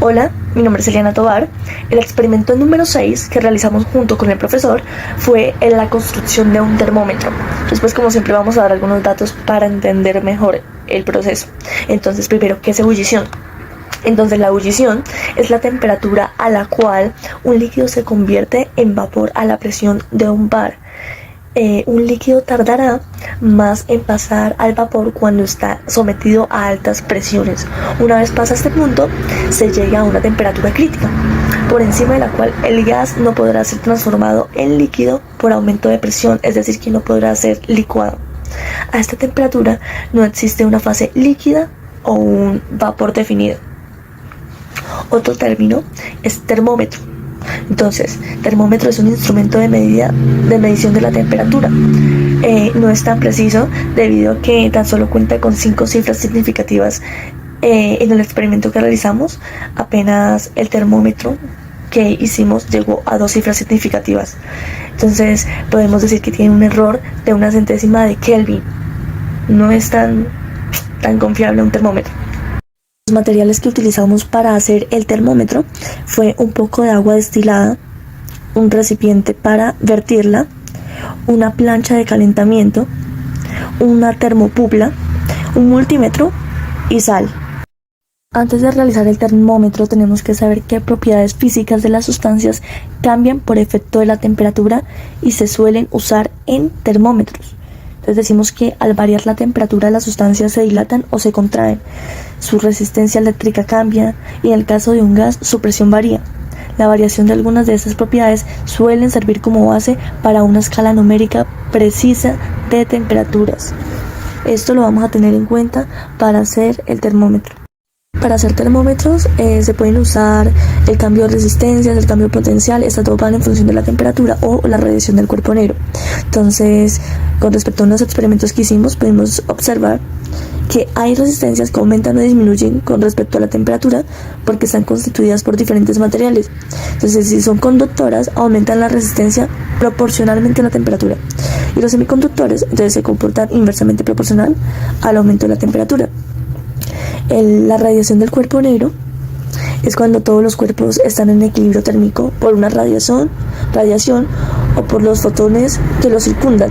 Hola, mi nombre es Eliana Tovar. El experimento número 6 que realizamos junto con el profesor fue en la construcción de un termómetro. Después, como siempre, vamos a dar algunos datos para entender mejor el proceso. Entonces, primero, ¿qué es ebullición? Entonces, la ebullición es la temperatura a la cual un líquido se convierte en vapor a la presión de un bar. Un líquido tardará más en pasar al vapor cuando está sometido a altas presiones. Una vez pasa este punto, se llega a una temperatura crítica, por encima de la cual el gas no podrá ser transformado en líquido por aumento de presión, es decir, que no podrá ser licuado. A esta temperatura no existe una fase líquida o un vapor definido. Otro término es termómetro. Entonces, termómetro es un instrumento de medición de la temperatura. No es tan preciso debido a que tan solo cuenta con 5 cifras significativas. En el experimento que realizamos, apenas el termómetro que hicimos llegó a 2 cifras significativas. Entonces, podemos decir que tiene un error de una centésima de Kelvin. No es tan confiable un termómetro. Los materiales que utilizamos para hacer el termómetro fue un poco de agua destilada, un recipiente para vertirla, una plancha de calentamiento, una termopupla, un multímetro y sal. Antes de realizar el termómetro tenemos que saber qué propiedades físicas de las sustancias cambian por efecto de la temperatura y se suelen usar en termómetros. Entonces decimos que al variar la temperatura las sustancias se dilatan o se contraen, su resistencia eléctrica cambia y en el caso de un gas su presión varía. La variación de algunas de estas propiedades suelen servir como base para una escala numérica precisa de temperaturas. Esto lo vamos a tener en cuenta para hacer el termómetro. Para hacer termómetros se pueden usar el cambio de resistencias, el cambio potencial, estas dos van en función de la temperatura o la radiación del cuerpo negro. Entonces, con respecto a unos experimentos que hicimos, podemos observar que hay resistencias que aumentan o disminuyen con respecto a la temperatura porque están constituidas por diferentes materiales. Entonces, si son conductoras, aumentan la resistencia proporcionalmente a la temperatura. Y los semiconductores, entonces, se comportan inversamente proporcional al aumento de la temperatura. La radiación del cuerpo negro es cuando todos los cuerpos están en equilibrio térmico por una radiación o por los fotones que los circundan,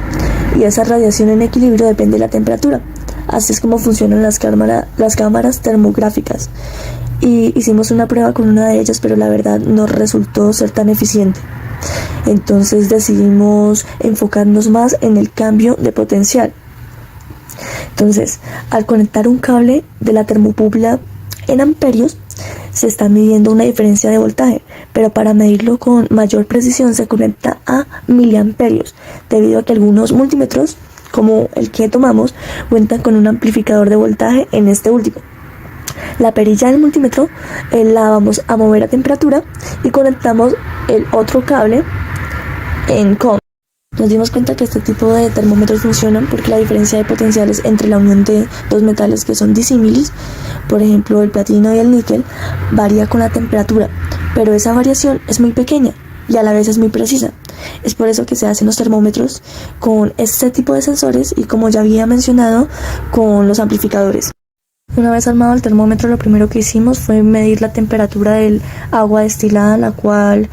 y esa radiación en equilibrio depende de la temperatura. Así es como funcionan las cámaras termográficas, y hicimos una prueba con una de ellas, pero la verdad no resultó ser tan eficiente. Entonces decidimos enfocarnos más en el cambio de potencial. Entonces, al conectar un cable de la termopupla en amperios, se está midiendo una diferencia de voltaje, pero para medirlo con mayor precisión se conecta a miliamperios, debido a que algunos multímetros, como el que tomamos, cuentan con un amplificador de voltaje en este último. La perilla del multímetro la vamos a mover a temperatura y conectamos el otro cable en COM. Nos dimos cuenta que este tipo de termómetros funcionan porque la diferencia de potenciales entre la unión de dos metales que son disímiles, por ejemplo el platino y el níquel, varía con la temperatura, pero esa variación es muy pequeña y a la vez es muy precisa. Es por eso que se hacen los termómetros con este tipo de sensores y, como ya había mencionado, con los amplificadores. Una vez armado el termómetro, lo primero que hicimos fue medir la temperatura del agua destilada, la cual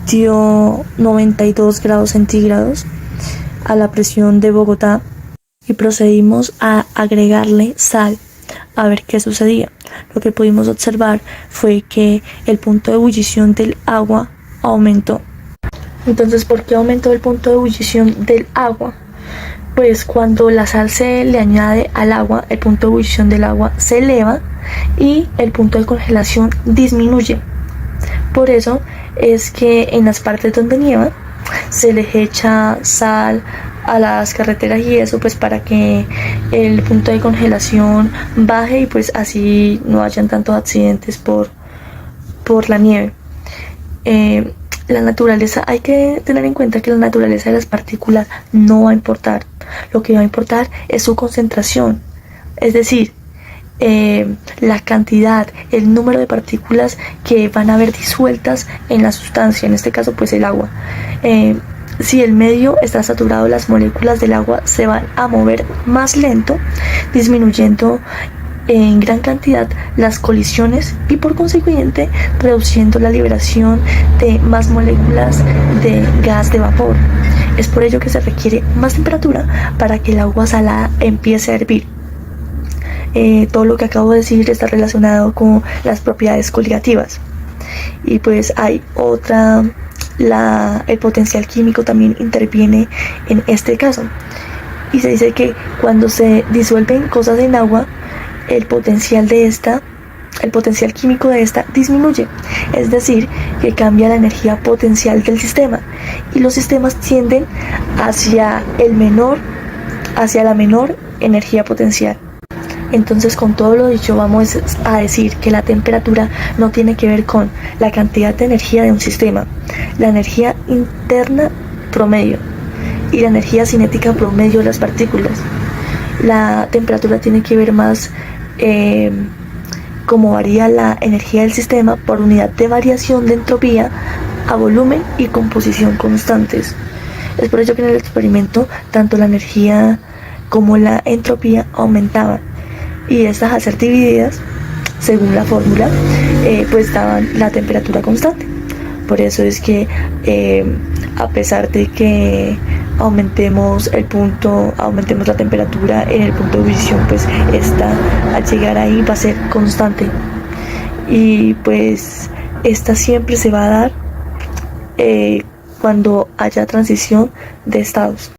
dio 92 grados centígrados a la presión de Bogotá, y procedimos a agregarle sal a ver qué sucedía. Lo que pudimos observar fue que el punto de ebullición del agua aumentó. Entonces, ¿por qué aumentó el punto de ebullición del agua? Pues cuando la sal se le añade al agua, el punto de ebullición del agua se eleva y el punto de congelación disminuye. Por eso es que en las partes donde nieva se les echa sal a las carreteras y eso, pues para que el punto de congelación baje y pues así no hayan tantos accidentes por la nieve. La naturaleza, hay que tener en cuenta que la naturaleza de las partículas no va a importar. Lo que va a importar es su concentración, es decir, la cantidad, el número de partículas que van a haber disueltas en la sustancia, en este caso pues el agua. Si el medio está saturado, las moléculas del agua se van a mover más lento, disminuyendo en gran cantidad las colisiones y por consiguiente reduciendo la liberación de más moléculas de gas de vapor. Es por ello que se requiere más temperatura para que el agua salada empiece a hervir. Todo lo que acabo de decir está relacionado con las propiedades coligativas. Y pues hay otra, el potencial químico también interviene en este caso. Y se dice que cuando se disuelven cosas en agua, el potencial químico de esta disminuye, es decir, que cambia la energía potencial del sistema y los sistemas tienden hacia la menor energía potencial. Entonces, con todo lo dicho, vamos a decir que la temperatura no tiene que ver con la cantidad de energía de un sistema, la energía interna promedio y la energía cinética promedio de las partículas. La temperatura tiene que ver más cómo varía la energía del sistema por unidad de variación de entropía a volumen y composición constantes. Es por ello que en el experimento tanto la energía como la entropía aumentaban y estas, al ser divididas según la fórmula, pues daban la temperatura constante. Por eso es que a pesar de que aumentemos la temperatura en el punto de ebullición, pues esta al llegar ahí va a ser constante y pues esta siempre se va a dar cuando haya transición de estados.